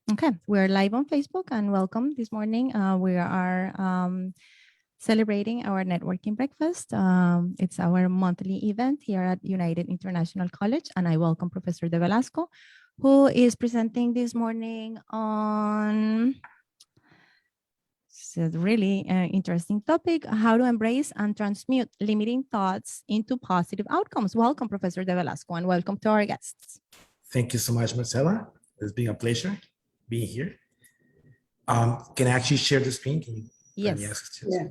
Okay, we're live on Facebook and welcome this morning. We are celebrating our networking breakfast. It's our monthly event here at United International College, and I welcome Professor DeVelasco, who is presenting this morning on a really interesting topic, how to embrace and transmute limiting thoughts into positive outcomes. Welcome, Professor DeVelasco, and welcome to our guests. Thank you so much, Marcela. It's been a pleasure being here. Can I actually share the screen? Can you Yes. Yeah.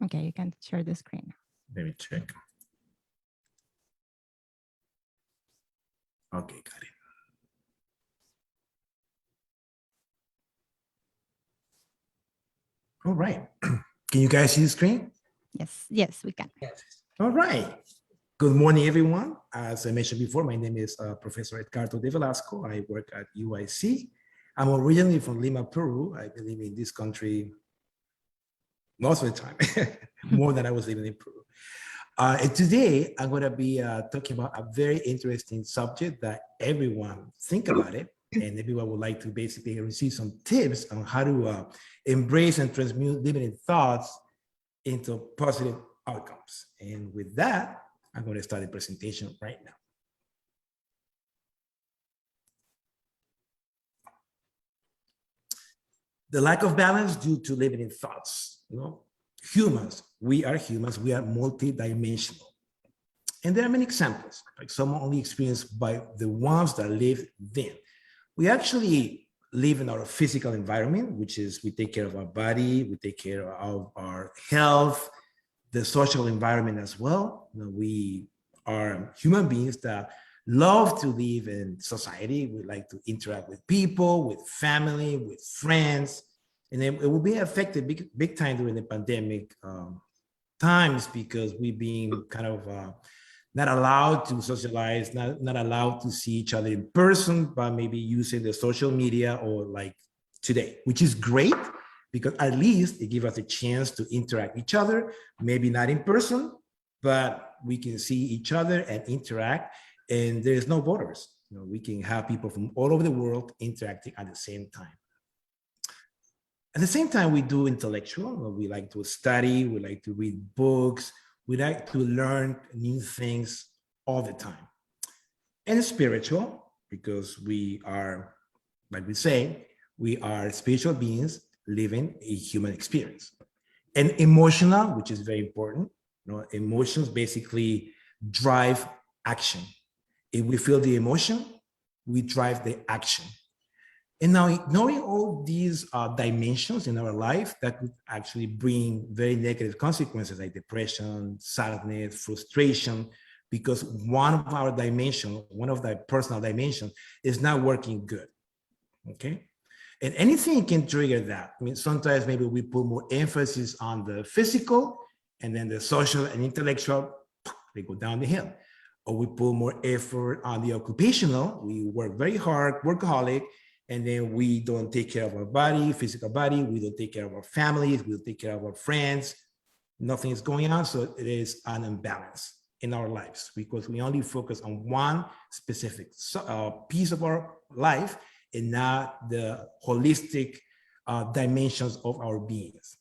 Okay, you can share the screen. Let me check. Okay, got it. All right. Can you guys see the screen? Yes, we can. Yes. All right. Good morning, everyone. As I mentioned before, my name is Professor Edgardo DeVelasco. I work at UIC. I'm originally from Lima, Peru. I've been living in this country most of the time, more than I was living in Peru. And today, I'm going to be talking about a very interesting subject that everyone think about it, and everyone would like to basically receive some tips on how to embrace and transmute limiting thoughts into positive outcomes. And with that, I'm going to start the presentation right now. The lack of balance due to limiting thoughts. Humans, we are multidimensional. And there are many examples, like some only experienced by the ones that live then. We actually live in our physical environment, which is we take care of our body, we take care of our health, the social environment as well. We are human beings that love to live in society. We like to interact with people, with family, with friends. And it will be affected big time during the pandemic times, because we've been kind of not allowed to socialize, not allowed to see each other in person, but maybe using the social media or like today, which is great because at least it gives us a chance to interact with each other, maybe not in person, but we can see each other and interact, and there's no borders. We can have people from all over the world interacting at the same time. At the same time, we do intellectual. We like to study, we like to read books, we like to learn new things all the time. And spiritual, because we are, like we say, we are spiritual beings living a human experience. And emotional, which is very important. Emotions basically drive action. If we feel the emotion, we drive the action. And now, ignoring all these dimensions in our life that could actually bring very negative consequences like depression, sadness, frustration, because one of the personal dimensions is not working good, okay? And anything can trigger that. I mean, sometimes maybe we put more emphasis on the physical, and then the social and intellectual, they go down the hill. Or we put more effort on the occupational, we work very hard, workaholic, and then we don't take care of our body, physical body, we don't take care of our families, we don't take care of our friends, nothing is going on, so it is an imbalance in our lives because we only focus on one specific piece of our life and not the holistic dimensions of our beings.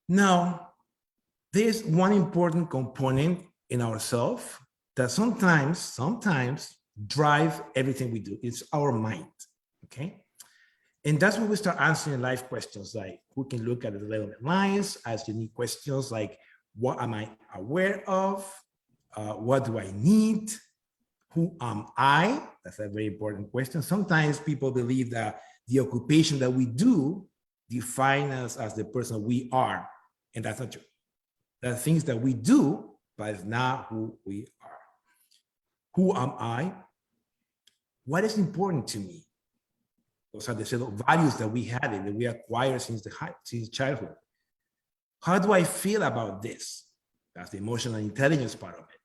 Now, there's one important component in ourselves that sometimes drive everything we do. It's our mind, okay? And that's when we start answering life questions like, who can look at the development lines, ask unique questions like, what am I aware of? What do I need? Who am I? That's a very important question. Sometimes people believe that the occupation that we do define us as the person we are, and that's not true. There are things that we do, but it's not who we are. Who am I? What is important to me? Those are the set of values that we had and that we acquired since childhood. How do I feel about this? That's the emotional intelligence part of it.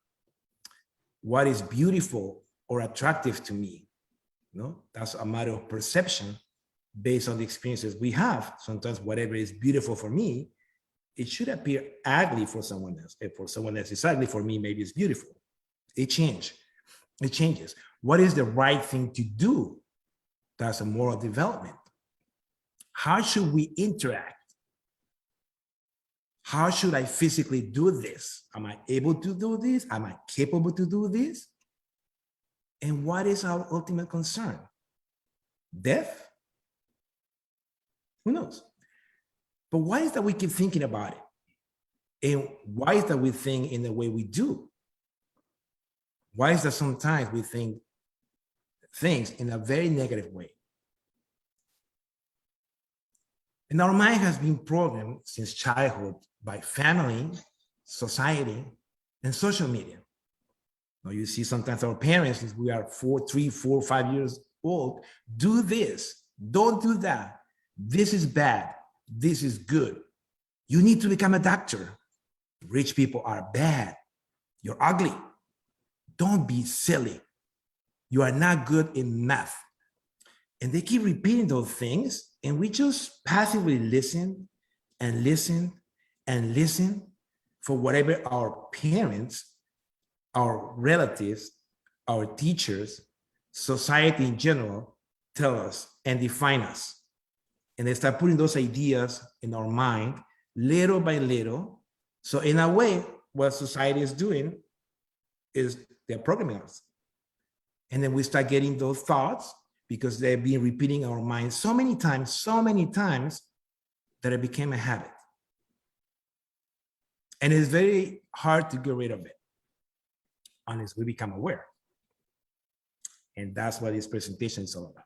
What is beautiful or attractive to me? That's a matter of perception based on the experiences we have. Sometimes whatever is beautiful for me, it should appear ugly for someone else. If for someone else it's ugly, for me, maybe it's beautiful. It changes. What is the right thing to do? That's a moral development. How should we interact? How should I physically do this? Am I able to do this? Am I capable to do this? And what is our ultimate concern? Death? Who knows? But why is that we keep thinking about it? And why is that we think in the way we do? Why is that sometimes we think things in a very negative way? And our mind has been programmed since childhood by family, society, and social media. Now you see sometimes our parents, since we are 3, 4, 5 years old, do this, don't do that. This is bad, this is good. You need to become a doctor. Rich people are bad. You're ugly. Don't be silly. You are not good in math. And they keep repeating those things, and we just passively listen and listen and listen for whatever our parents, our relatives, our teachers, society in general tell us and define us. And they start putting those ideas in our mind little by little. So in a way, what society is doing is they're programming us. And then we start getting those thoughts because they've been repeating our minds so many times that it became a habit. And it's very hard to get rid of it unless we become aware. And that's what this presentation is all about.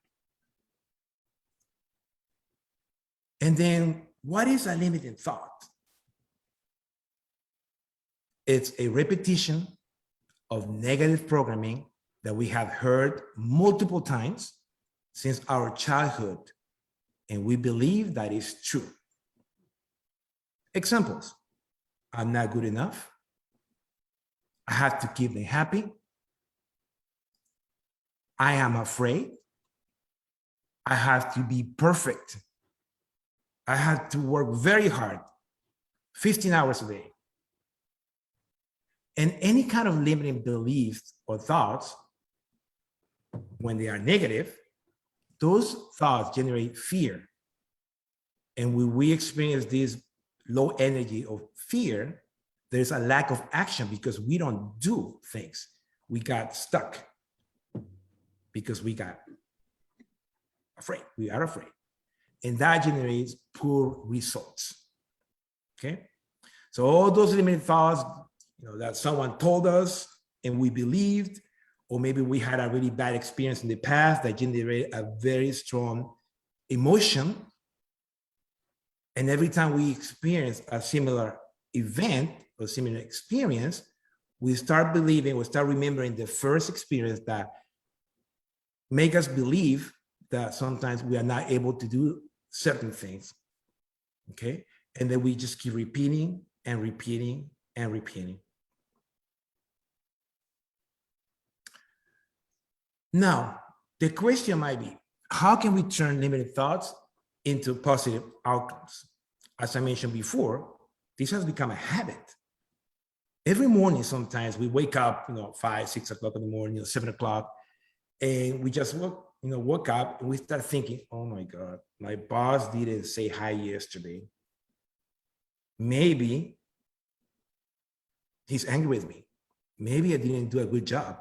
And then what is a limiting thought? It's a repetition of negative programming that we have heard multiple times since our childhood, and we believe that is true. Examples: I'm not good enough. I have to keep them happy. I am afraid. I have to be perfect. I have to work very hard, 15 hours a day. And any kind of limiting beliefs or thoughts, when they are negative, those thoughts generate fear. And when we experience this low energy of fear, there's a lack of action because we don't do things. We got stuck because we got afraid. We are afraid. And that generates poor results. Okay? So all those limited thoughts, that someone told us and we believed, or maybe we had a really bad experience in the past that generated a very strong emotion. And every time we experience a similar event or similar experience, we start believing, we start remembering the first experience that make us believe that sometimes we are not able to do certain things, okay? And then we just keep repeating and repeating and repeating. Now, the question might be, how can we turn limited thoughts into positive outcomes? As I mentioned before, this has become a habit. Every morning, sometimes we wake up, 5, 6 o'clock in the morning, 7 o'clock, and we just woke up and we start thinking, oh my God, my boss didn't say hi yesterday. Maybe he's angry with me. Maybe I didn't do a good job.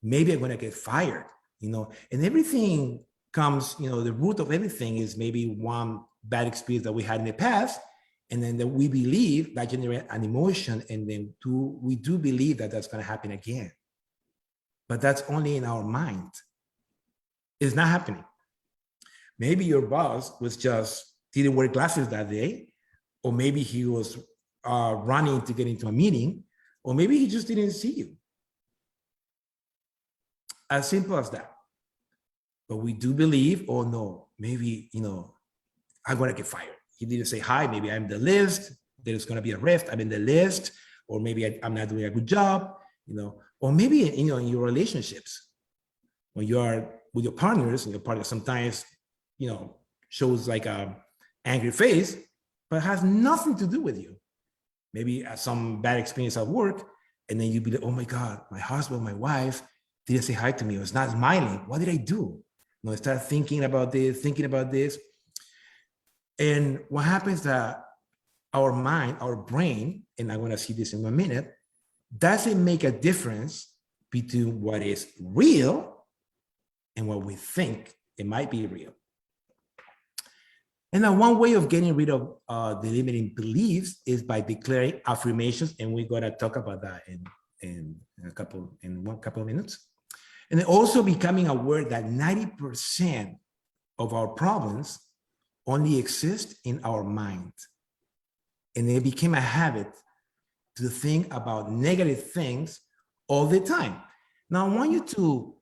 Maybe I'm gonna get fired, and everything comes, the root of everything is maybe one bad experience that we had in the past, and then that we believe that generates an emotion, and then we do believe that that's gonna happen again. But that's only in our mind. It's not happening. Maybe your boss didn't wear glasses that day, or maybe he was running to get into a meeting, or maybe he just didn't see you. As simple as that. But we do believe, oh no, maybe, I'm gonna get fired. He didn't say hi, maybe I'm the list, there's going to be a rift. I'm in the list, or maybe I'm not doing a good job, or maybe, in your relationships, when you are with your partners, and your partner sometimes, shows like a angry face, but it has nothing to do with you. Maybe some bad experience at work, and then you'd be like, oh my God, my husband, my wife didn't say hi to me, or it's not smiling. What did I do? I start thinking about this. And what happens that our mind, our brain, and I'm going to see this in a minute, doesn't make a difference between what is real and what we think it might be real. And now one way of getting rid of the limiting beliefs is by declaring affirmations, and we're going to talk about that in one couple of minutes. And then also becoming aware that 90% of our problems only exist in our mind. And it became a habit to think about negative things all the time. Now, I want you to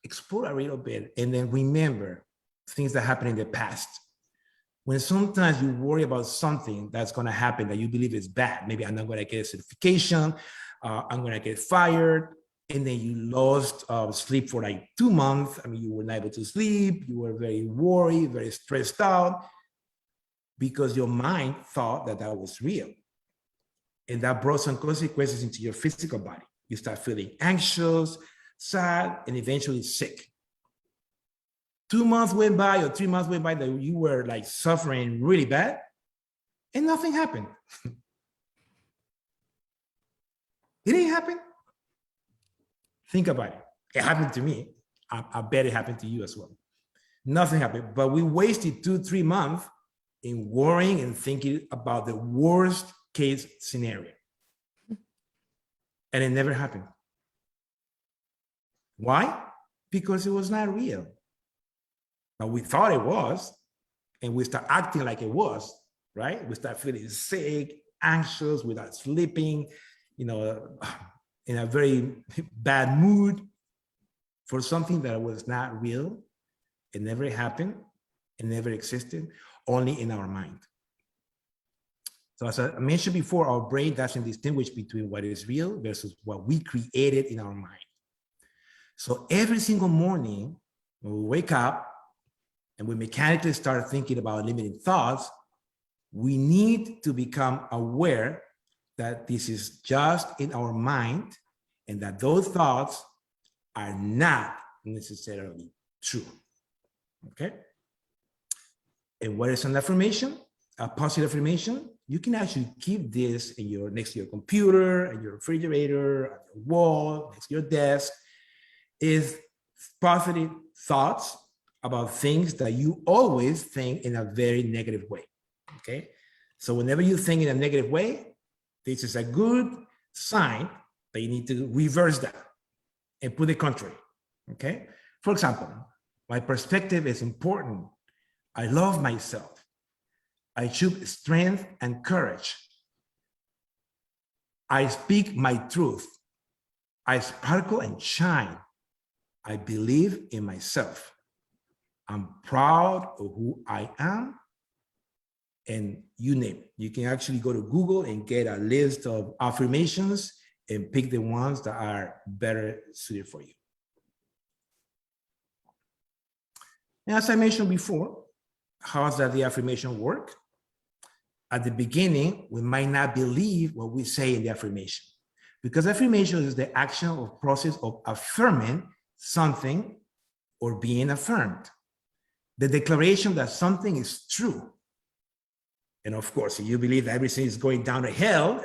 explore a little bit and then remember things that happened in the past. When sometimes you worry about something that's going to happen that you believe is bad, maybe I'm not going to get a certification, I'm going to get fired, and then you lost sleep for like 2 months. I mean, you were not able to sleep, you were very worried, very stressed out, because your mind thought that that was real. And that brought some consequences into your physical body. You start feeling anxious, sad, and eventually sick. 2 months went by or 3 months went by that you were like suffering really bad, and nothing happened. It didn't happen. Think about it. It happened to me. I bet it happened to you as well. Nothing happened, but we wasted 2-3 months in worrying and thinking about the worst case scenario. And it never happened. Why? Because it was not real. Now we thought it was, and we start acting like it was, right? We start feeling sick, anxious, without sleeping, in a very bad mood for something that was not real. It never happened. It never existed, only in our mind. So as I mentioned before, our brain doesn't distinguish between what is real versus what we created in our mind. So every single morning when we wake up and we mechanically start thinking about limiting thoughts, we need to become aware that this is just in our mind and that those thoughts are not necessarily true. Okay? And what is an affirmation? A positive affirmation? You can actually keep this in next to your computer, and your refrigerator, on your wall, next to your desk. Is positive thoughts about things that you always think in a very negative way. Okay? So whenever you think in a negative way, this is a good sign that you need to reverse that and put it contrary. Okay? For example, my perspective is important. I love myself. I choose strength and courage. I speak my truth. I sparkle and shine. I believe in myself. I'm proud of who I am. And you name it. You can actually go to Google and get a list of affirmations and pick the ones that are better suited for you. And as I mentioned before, how does the affirmation work? At the beginning, we might not believe what we say in the affirmation, because affirmation is the action or process of affirming something or being affirmed. The declaration that something is true. And of course, if you believe that everything is going down to hell,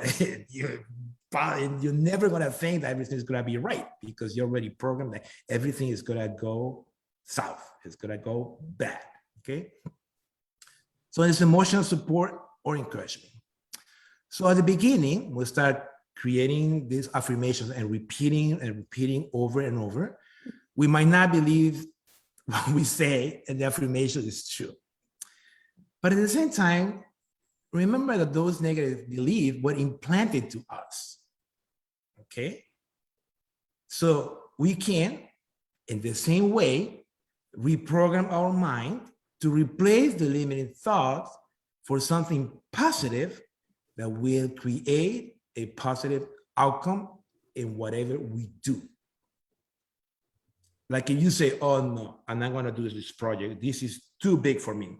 you're never going to think that everything is going to be right, because you're already programmed that everything is going to go south. It's going to go bad. Okay. So it's emotional support or encouragement. So at the beginning, we'll start creating these affirmations and repeating over and over. We might not believe what we say and the affirmation is true. But at the same time, remember that those negative beliefs were implanted to us. Okay? So we can, in the same way, reprogram our mind to replace the limiting thoughts for something positive that will create a positive outcome in whatever we do. Like if you say, oh no, I'm not gonna do this project. This is too big for me.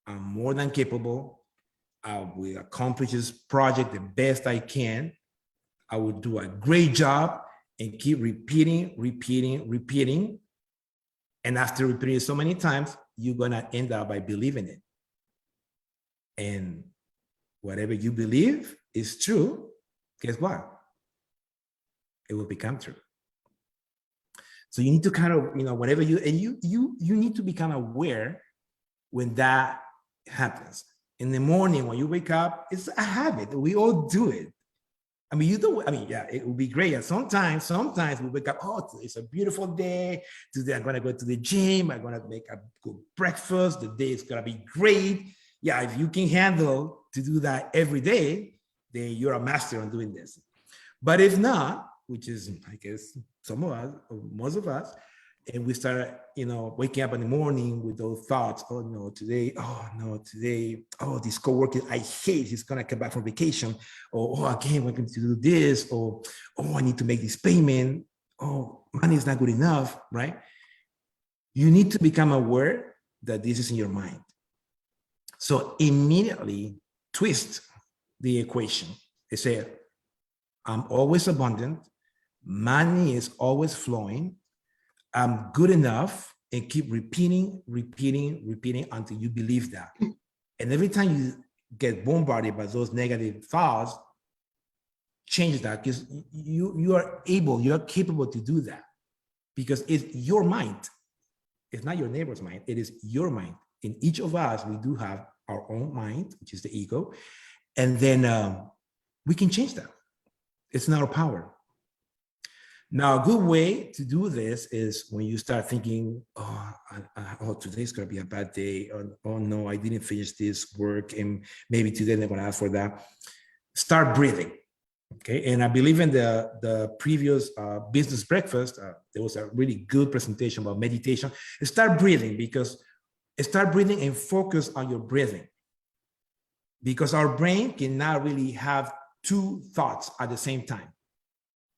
I'm more than capable. I will accomplish this project the best I can. I will do a great job and keep repeating. And after repeating it so many times, you're gonna end up by believing it. And whatever you believe is true, guess what? It will become true. So you need to kind of, whatever you need to become aware when that happens. In the morning, when you wake up, it's a habit. We all do it. I mean, yeah, it would be great. And sometimes we wake up, oh, it's a beautiful day. Today, I'm going to go to the gym. I'm going to make a good breakfast. The day is going to be great. Yeah, if you can handle to do that every day, then you're a master on doing this. But if not, which is, I guess, some of us, or most of us, and we start, waking up in the morning with those thoughts, oh, today, this coworker, I hate, he's going to come back from vacation. Or, oh, again, we're going to do this. Or, oh, I need to make this payment. Oh, money is not good enough, right? You need to become aware that this is in your mind. So immediately twist the equation. They say, I'm always abundant. Money is always flowing. I'm good enough, and keep repeating until you believe that. And every time you get bombarded by those negative thoughts, change that, because you are capable to do that, because it's your mind. It's not your neighbor's mind. It is your mind. In each of us, we do have our own mind, which is the ego. And then we can change that. It's not our power. Now, a good way to do this is when you start thinking, oh, today's going to be a bad day. Or, oh, no, I didn't finish this work. And maybe today they're going to ask for that. Start breathing. Okay. And I believe in the previous business breakfast, there was a really good presentation about meditation. Start breathing and focus on your breathing. Because our brain cannot really have two thoughts at the same time.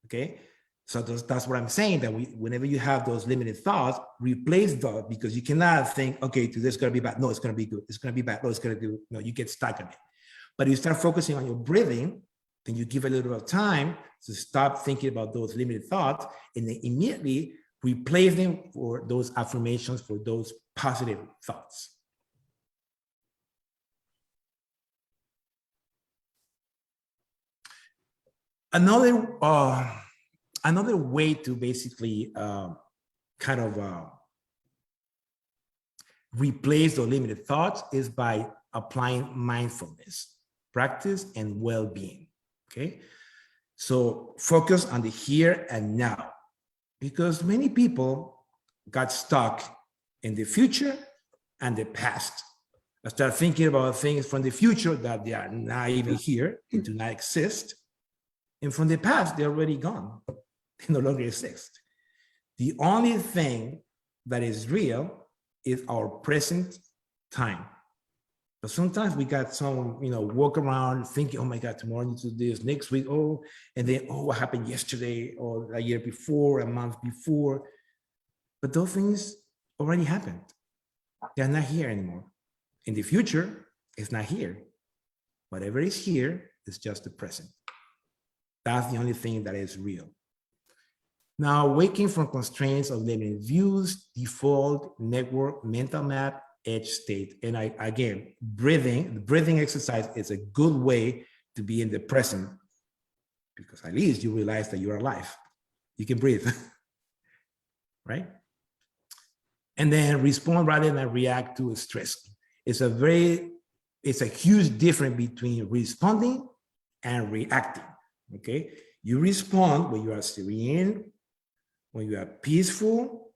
Okay. So that's what I'm saying, that whenever you have those limited thoughts, replace those, because you cannot think, okay, today's going to be bad. No, it's going to be good. It's going to be bad. No, it's going to do, no, you get stuck on it. But if you start focusing on your breathing, then you give a little bit of time to stop thinking about those limited thoughts, and then immediately replace them for those affirmations, for those positive thoughts. Another way to basically replace those limited thoughts is by applying mindfulness, practice, and well-being, okay? So focus on the here and now, because many people got stuck in the future and the past. I start thinking about things from the future that they are not even here, and do not exist. And from the past, they're already gone. They no longer exist. The only thing that is real is our present time. But sometimes we got some, walk around thinking, oh my God, tomorrow I need to do this, next week, oh, and then, oh, what happened yesterday, or a year before, a month before. But those things already happened. They're not here anymore. In the future, it's not here. Whatever is here is just the present. That's the only thing that is real. Now, waking from constraints of limited views, default, network, mental map, edge state. And again, the breathing exercise is a good way to be in the present, because at least you realize that you're alive. You can breathe, right? And then respond rather than react to stress. It's a huge difference between responding and reacting, okay? You respond when you are serene, when you are peaceful,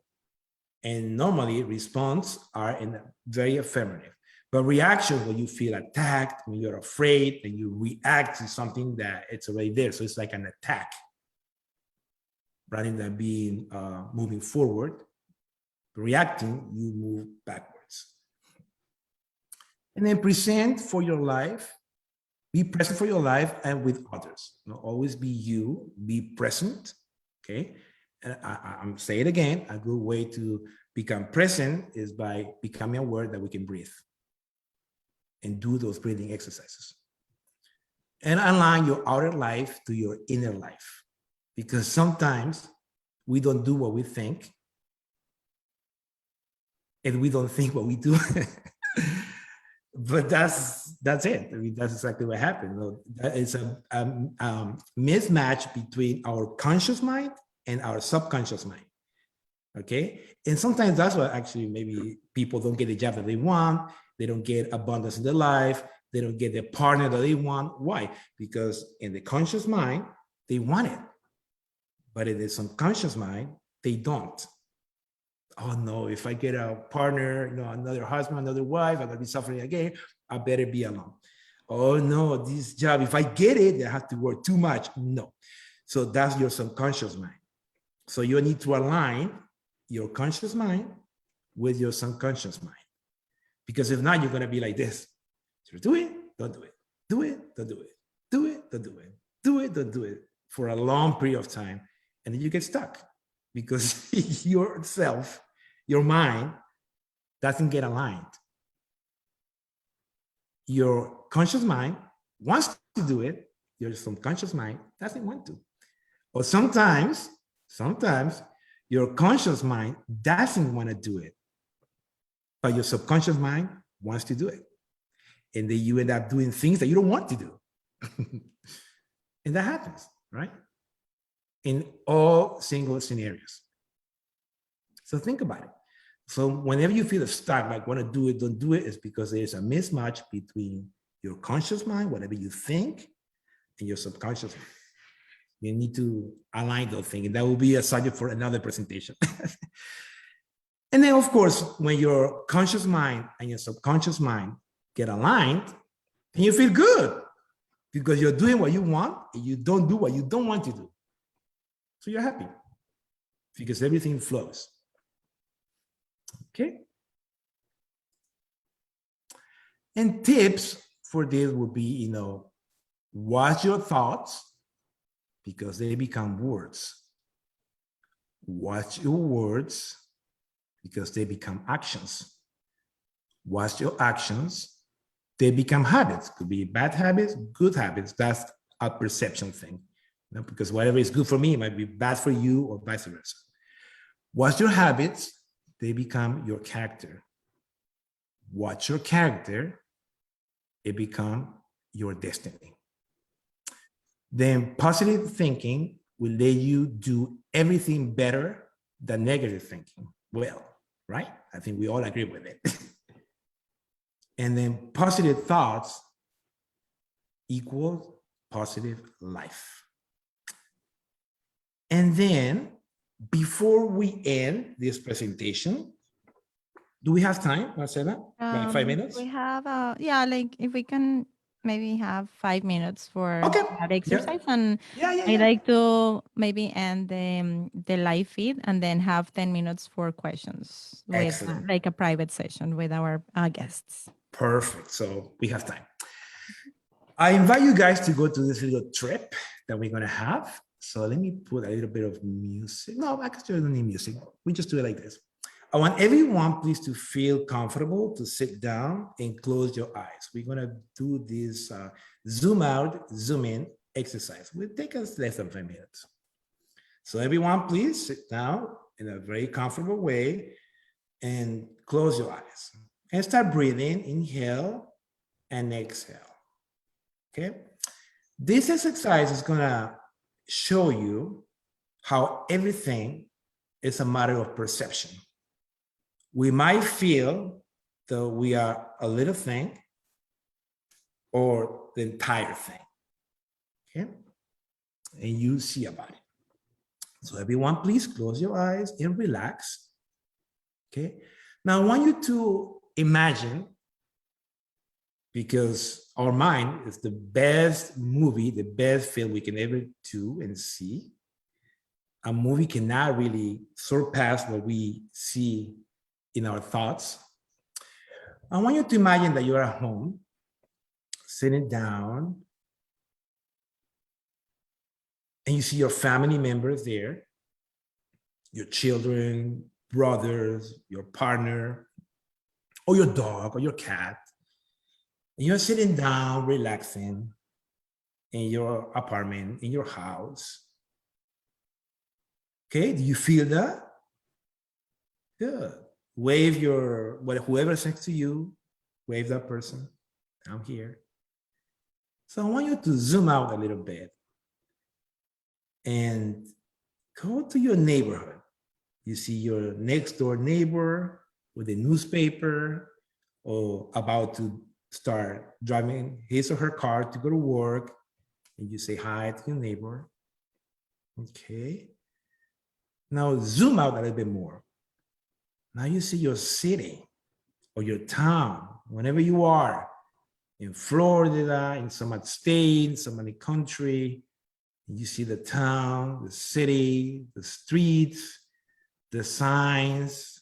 and normally responses are very affirmative. But reaction, when you feel attacked, when you're afraid, and you react to something that it's already there. So it's like an attack, rather than being moving forward. Reacting, you move backwards. And then present for your life Be present for your life and with others. You know, always be you, be present, okay? And I'm saying it again, a good way to become present is by becoming aware that we can breathe and do those breathing exercises. And align your outer life to your inner life. Because sometimes we don't do what we think, and we don't think what we do. But that's it. I mean, that's exactly what happened. That is a mismatch between our conscious mind and our subconscious mind. Okay, and sometimes that's what actually maybe people don't get the job that they want. They don't get abundance in their life. They don't get the partner that they want. Why? Because in the conscious mind, they want it. But in the subconscious mind, they don't. Oh no, if I get a partner, you know, another husband, another wife, I'm gonna be suffering again. I better be alone. Oh no, this job, if I get it, I have to work too much. No. So that's your subconscious mind. So you need to align your conscious mind with your subconscious mind. Because if not, you're gonna be like this. So do it, don't do it. Do it, don't do it. Do it, don't do it. Do it, don't do it. For a long period of time. And then you get stuck because yourself, your mind doesn't get aligned. Your conscious mind wants to do it. Your subconscious mind doesn't want to. Or sometimes your conscious mind doesn't want to do it, but your subconscious mind wants to do it. And then you end up doing things that you don't want to do. And that happens, right? In all single scenarios. So think about it. So whenever you feel stuck, like want to do it, don't do it, it's because there's a mismatch between your conscious mind, whatever you think, and your subconscious mind. You need to align those things. And that will be a subject for another presentation. And then, of course, when your conscious mind and your subconscious mind get aligned, then you feel good because you're doing what you want and you don't do what you don't want to do. So you're happy because everything flows. Okay. And tips for this would be, you know, watch your thoughts because they become words. Watch your words because they become actions. Watch your actions, they become habits. Could be bad habits, good habits. That's a perception thing. You know, because whatever is good for me might be bad for you or vice versa. Watch your habits, they become your character. Watch your character, it becomes your destiny. Then positive thinking will let you do everything better than negative thinking. Well, right? I think we all agree with it. And then positive thoughts equals positive life. And then before we end this presentation, do we have time, Marcela? Like 5 minutes? We have, yeah, like if we can maybe have 5 minutes for Okay. that exercise. Yeah. And I like to maybe end the live feed and then have 10 minutes for questions with like a private session with our guests. Perfect. So we have time. I invite you guys to go to this little trip that we're going to have. So let me put a little bit of music. No, actually, I don't need music. We just do it like this. I want everyone, please, to feel comfortable to sit down and close your eyes. We're going to do this zoom out, zoom in exercise. It will take us less than 5 minutes. So everyone, please sit down in a very comfortable way and close your eyes. And start breathing, inhale and exhale, okay? This exercise is gonna show you how everything is a matter of perception. We might feel that we are a little thing or the entire thing, okay? And you see about it. So everyone, please close your eyes and relax, okay? Now I want you to imagine, because our mind is the best movie, the best film we can ever do and see. A movie cannot really surpass what we see in our thoughts. I want you to imagine that you're at home, sitting down, and you see your family members there, your children, brothers, your partner, or your dog or your cat. And you're sitting down, relaxing in your apartment, in your house. Okay, do you feel that? Good. Wave whoever's next to you, wave that person. I'm here. So I want you to zoom out a little bit and go to your neighborhood. You see your next door neighbor with a newspaper or about to start driving his or her car to go to work, and you say hi to your neighbor. Okay. Now zoom out a little bit more. Now you see your city or your town, whenever you are, in Florida, in some other state, some other country, and you see the town, the city, the streets, the signs,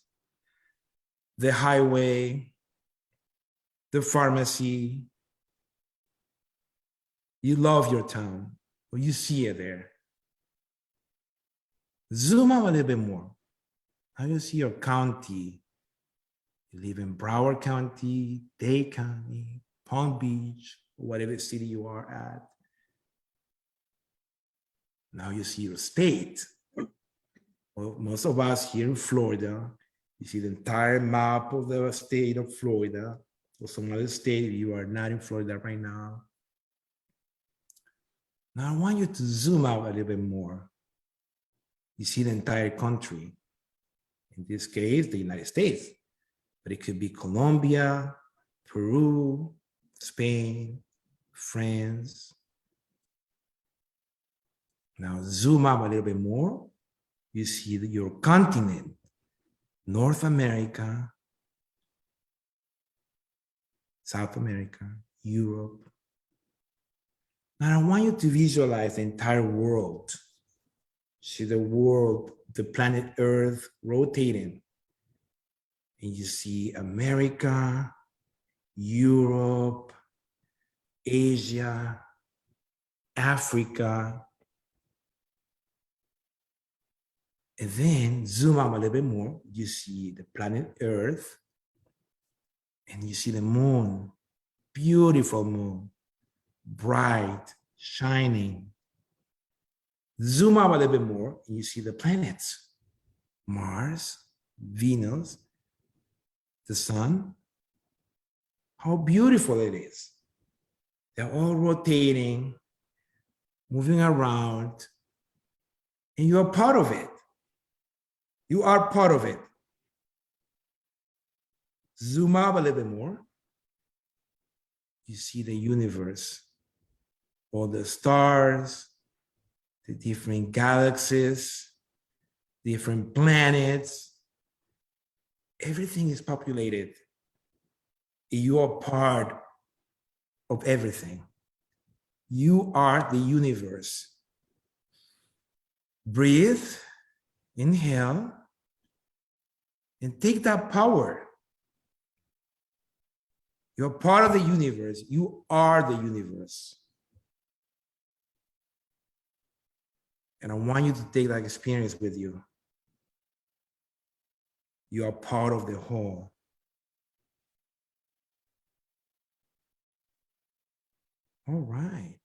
the highway, the pharmacy. You love your town, or you see it there. Zoom out a little bit more. Now you see your county. You live in Broward County, Dade County, Palm Beach, whatever city you are at. Now you see your state. Well, most of us here in Florida, you see the entire map of the state of Florida, or some other state. You are not in Florida right now. Now I want you to zoom out a little bit more. You see the entire country. In this case, the United States, but it could be Colombia, Peru, Spain, France. Now zoom out a little bit more. You see your continent, North America, South America, Europe. Now I want you to visualize the entire world. See the world, the planet Earth rotating. And you see America, Europe, Asia, Africa. And then zoom out a little bit more. You see the planet Earth. And you see the moon, beautiful moon, bright, shining. Zoom out a little bit more, and you see the planets, Mars, Venus, the sun. How beautiful it is. They're all rotating, moving around, and you are part of it. You are part of it. Zoom out a little bit more. You see the universe, all the stars, the different galaxies, different planets. Everything is populated. You are part of everything. You are the universe. Breathe, inhale, and take that power. You're part of the universe. You are the universe. And I want you to take that experience with you. You are part of the whole. All right.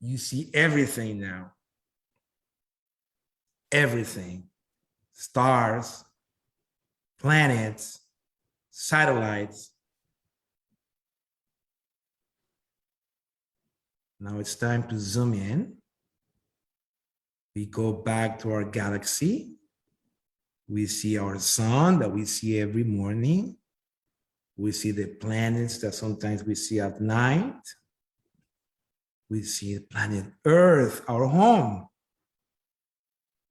You see everything now. Everything. Stars, planets, satellites. Now it's time to zoom in. We go back to our galaxy. We see our sun that we see every morning. We see the planets that sometimes we see at night. We see the planet Earth, our home.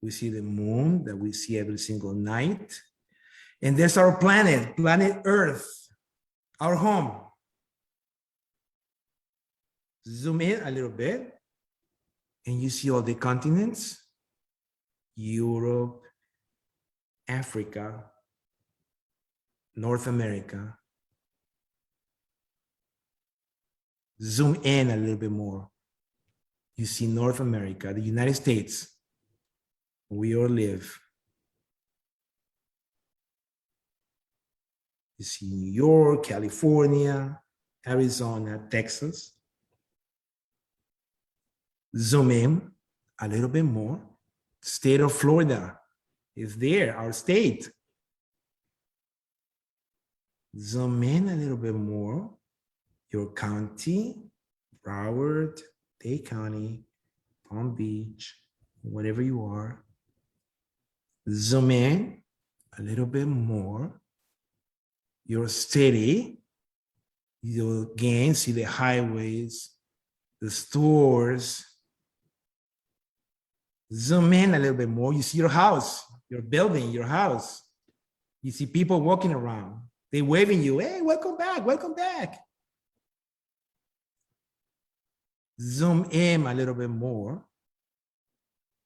We see the moon that we see every single night. And there's our planet, planet Earth, our home. Zoom in a little bit. And you see all the continents, Europe, Africa, North America. Zoom in a little bit more. You see North America, the United States, where we all live. You see New York, California, Arizona, Texas. Zoom in a little bit more. State of Florida is there, our state. Zoom in a little bit more. Your county, Broward, Dade County, Palm Beach, whatever you are. Zoom in a little bit more. Your city, you'll again see the highways, the stores. Zoom in a little bit more. You see your house, your building, your house. You see people walking around. They're waving you. Hey, welcome back, welcome back. Zoom in a little bit more.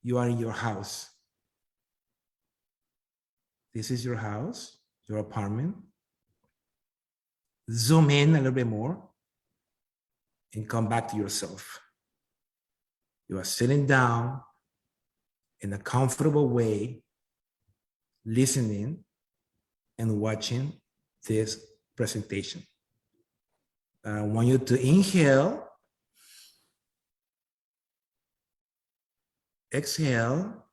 You are in your house. This is your house, your apartment. Zoom in a little bit more and come back to yourself. You are sitting down in a comfortable way, listening and watching this presentation. I want you to inhale, exhale,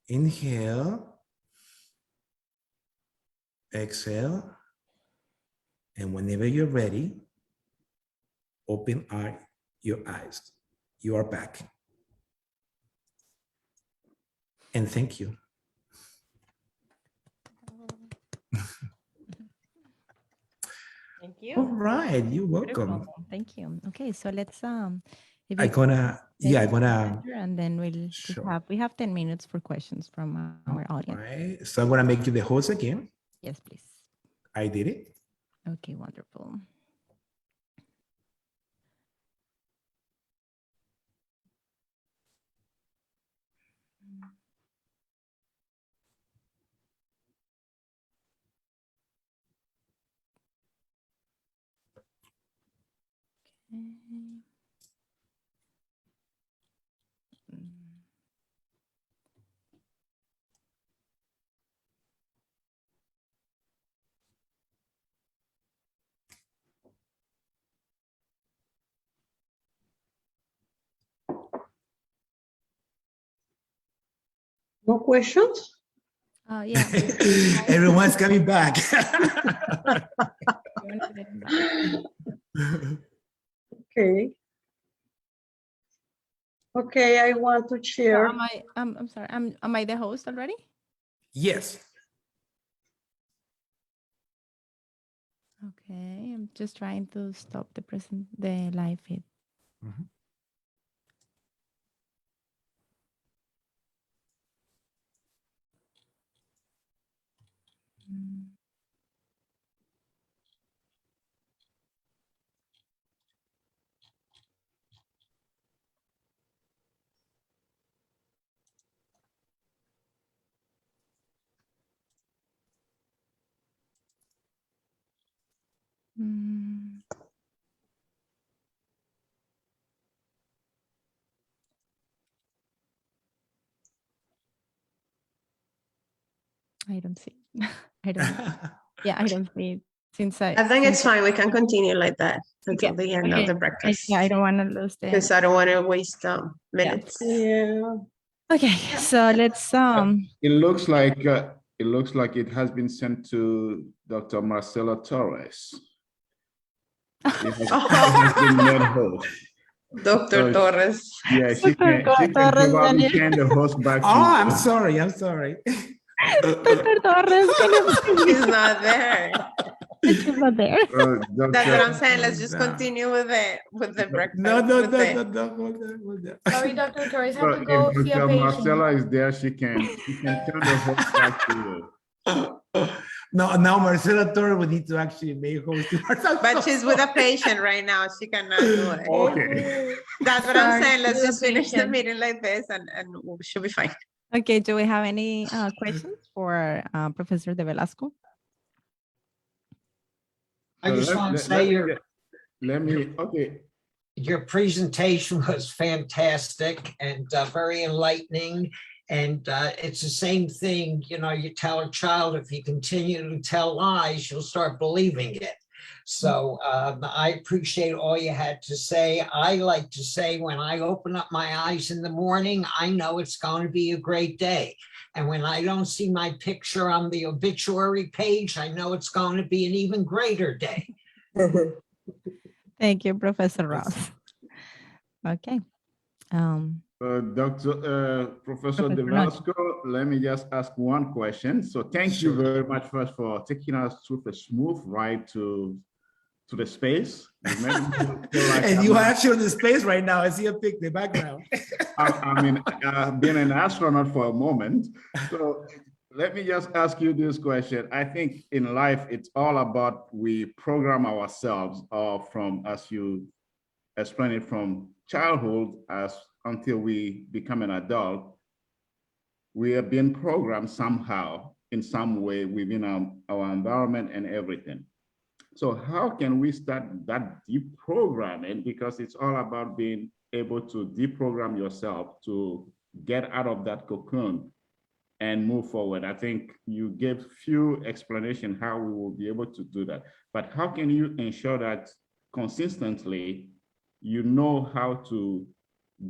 inhale, exhale, and whenever you're ready, open your eyes. You are back. And thank you. Thank you. All right, you're welcome. Beautiful. Thank you. Okay, so let's if I'm you gonna, yeah, I'm can gonna, and then we'll just sure. we have 10 minutes for questions from our All audience. right, so I'm gonna make you the host again. Yes, please. I did it. Okay, wonderful. Okay. No questions? Yeah. Everyone's coming back. Okay. Okay, I want to share. I'm sorry. Am I the host already? Yes. Okay, I'm just trying to stop the live feed. Mhm. Mm. Mm. I don't see. I don't. Yeah, I don't see it since I think it's fine. We can continue like that until the end of the breakfast. I don't want to lose the. Because I don't want to waste minutes. Yeah. Okay, so let's It looks like it has been sent to Dr. Marcela Torres. It has been made host. Dr. Torres. Yeah, she can probably hand the host back to you. Oh, I'm sorry. I'm sorry. Dr. Torres, He's not there. she's not there. That's what I'm saying. Let's just continue with the breakfast. No. with the- Hold on. Sorry, Dr. Torres, So have to go if see a Dr. patient. Marcela is there, she can turn the host back to you. No, now Marcela Torres would need to actually make host. But she's with a patient right now. She cannot do it. Okay. That's what I'm Sorry, saying. Let's with a just finish the patient. meeting like this and she'll be fine. Okay, do we have any questions for Professor DeVelasco? I just want to say okay. Your presentation was fantastic and very enlightening. And it's the same thing, you know, you tell a child, if you continue to tell lies, you'll start believing it. So I appreciate all you had to say. I like to say, when I open up my eyes in the morning, I know it's going to be a great day. And when I don't see my picture on the obituary page, I know it's going to be an even greater day. Thank you, Professor Ross. Okay. Professor DeVelasco, let me just ask one question. So thank you very much first for taking us through the smooth ride to the space. And you are actually in the space right now. I see a pic in the background. I mean, being an astronaut for a moment. So let me just ask you this question. I think in life, it's all about we program ourselves from, as you explained it, from childhood until we become an adult. We are being programmed somehow, in some way, within our environment and everything. So how can we start that deprogramming? Because it's all about being able to deprogram yourself to get out of that cocoon and move forward. I think you gave few explanations how we will be able to do that. But how can you ensure that consistently you know how to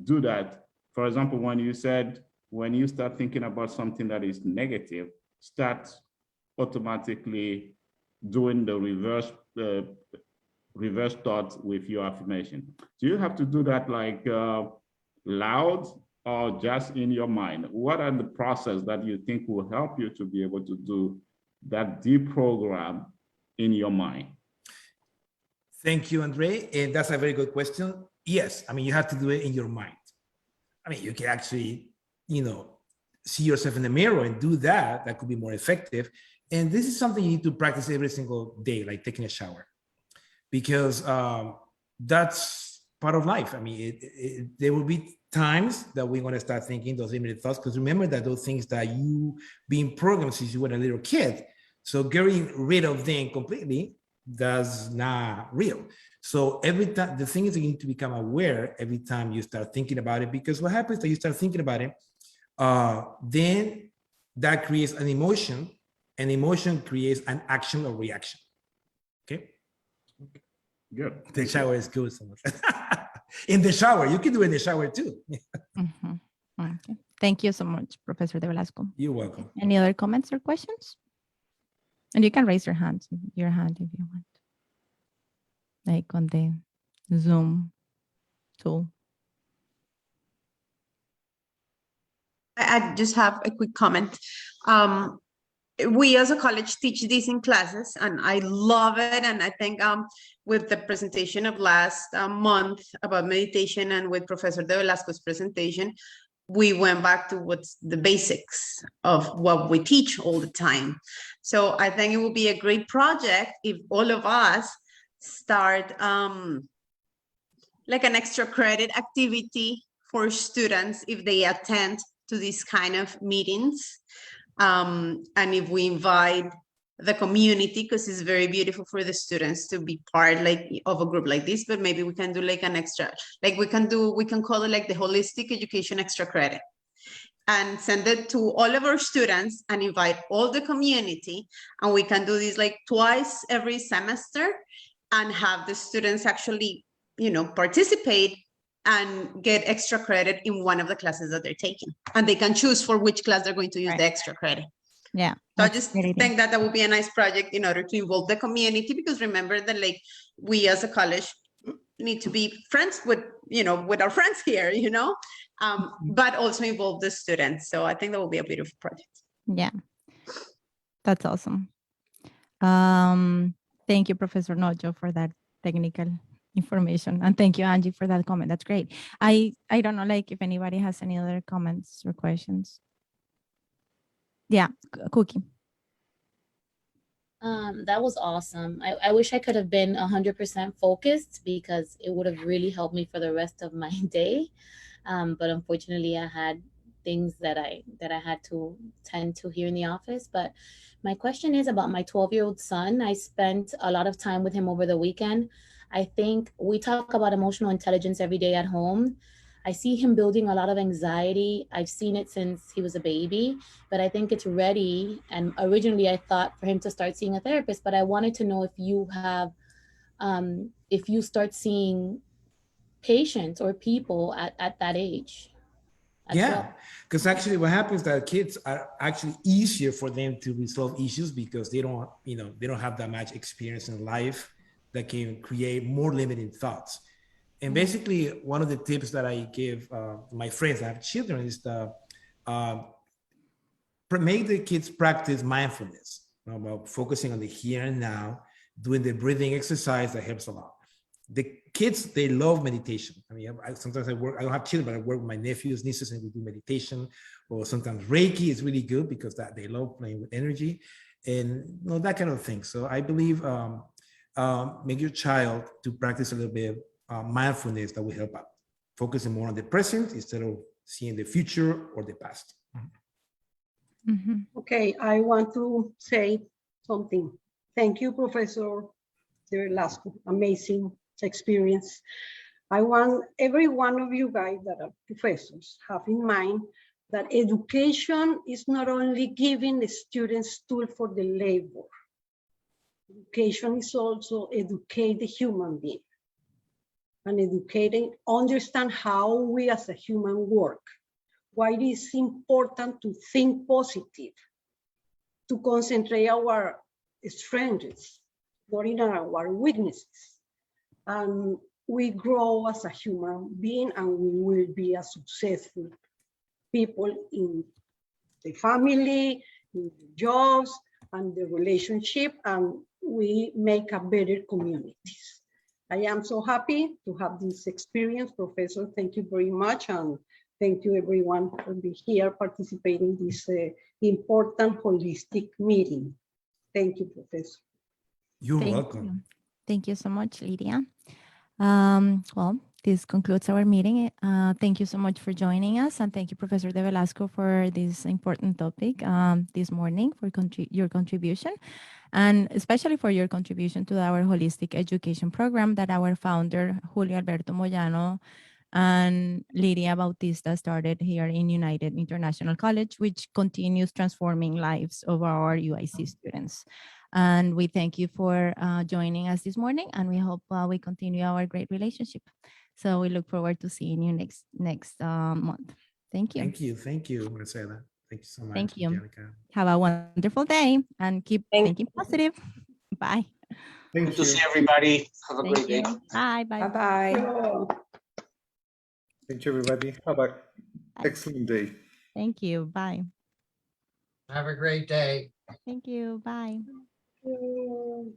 do that? For example, when you said, when you start thinking about something that is negative, start automatically doing the reverse thoughts with your affirmation. Do you have to do that like loud or just in your mind? What are the process that you think will help you to be able to do that deprogram in your mind? Thank you, Andre. And that's a very good question. Yes, I mean, you have to do it in your mind. I mean, you can actually, you know, see yourself in the mirror and do that. That could be more effective. And this is something you need to practice every single day, like taking a shower, because that's part of life. I mean, there will be times that we're going to start thinking those limited thoughts, because remember that those things that you being programmed since you were a little kid. So getting rid of them completely, that's not real. So every time, the thing is that you need to become aware every time you start thinking about it, because what happens is that you start thinking about it, then that creates an emotion, and emotion creates an action or reaction. Okay. Good. The shower is good. So much. In the shower, you can do it in the shower too. Mm-hmm. Okay. Thank you so much, Professor DeVelasco. You're welcome. Any other comments or questions? And you can raise your hand if you want. Like on the Zoom tool. I just have a quick comment. We as a college teach this in classes, and I love it. And I think with the presentation of last month about meditation, and with Professor DeVelasco's presentation, we went back to what's the basics of what we teach all the time. So I think it will be a great project if all of us start like an extra credit activity for students if they attend to these kind of meetings. And if we invite the community, because it's very beautiful for the students to be part like of a group like this, but maybe we can do like an extra, like we can call it like the holistic education extra credit, and send it to all of our students and invite all the community. And we can do this like twice every semester and have the students actually, you know, participate and get extra credit in one of the classes that they're taking. And they can choose for which class they're going to use the extra credit. Yeah. So I just think that would be a nice project in order to involve the community, because remember that like we as a college need to be friends with, you know, with our friends here, you know, but also involve the students. So I think that will be a beautiful project. Yeah, that's awesome. Thank you, Professor Nojo, for that technical information. And thank you, Angie, for that comment. That's great. I don't know, like, if anybody has any other comments or questions. Yeah, Cookie. That was awesome. I wish I could have been 100% focused, because it would have really helped me for the rest of my day. But unfortunately, I had things that I had to tend to here in the office. But my question is about my 12-year-old son. I spent a lot of time with him over the weekend. I think we talk about emotional intelligence every day at home. I see him building a lot of anxiety. I've seen it since he was a baby, but I think it's ready. And originally I thought for him to start seeing a therapist, but I wanted to know if you have, if you start seeing patients or people at that age as Yeah, well. because actually what happens is that kids are actually easier for them to resolve issues because they don't, they don't have that much experience in life that can create more limiting thoughts. And basically, one of the tips that I give my friends that have children is to make the kids practice mindfulness, about focusing on the here and now, doing the breathing exercise that helps a lot. The kids, they love meditation. I mean, sometimes I don't have children, but I work with my nephews, nieces, and we do meditation. Or sometimes Reiki is really good because that they love playing with energy and that kind of thing. So I believe make your child to practice a little bit mindfulness that will help out, focusing more on the present instead of seeing the future or the past. Okay, I want to say something. Thank you, Professor DeVelasco. Amazing experience. I want every one of you guys that are professors have in mind that education is not only giving the students tools for the labor. Education is also educate the human being and educating, understand how we as a human work, why it is important to think positive, to concentrate our strengths, not in our weaknesses. And we grow as a human being and we will be a successful people in the family, in the jobs, and the relationship, and we make a better communities. I am so happy to have this experience, Professor. Thank you very much. And thank you everyone for being here participating in this important holistic meeting. Thank you, Professor. You're welcome. Thank you so much, Lydia. Well, this concludes our meeting. Thank you so much for joining us. And thank you, Professor DeVelasco, for this important topic this morning, for your contribution. And especially for your contribution to our holistic education program that our founder, Julio Alberto Moyano, and Lydia Bautista started here in United International College, which continues transforming lives of our UIC students. And we thank you for joining us this morning, and we hope we continue our great relationship. So we look forward to seeing you next month. Thank you. Thank you, Marcela. Thank you so much. Thank you. Angelica. Have a wonderful day and keep thinking positive. Bye. Good to see everybody. Have a great day. Bye. Bye. Bye-bye. Thank you, everybody. Have an excellent day. Thank you. Bye. Have a great day. Thank you. Bye. Thank you.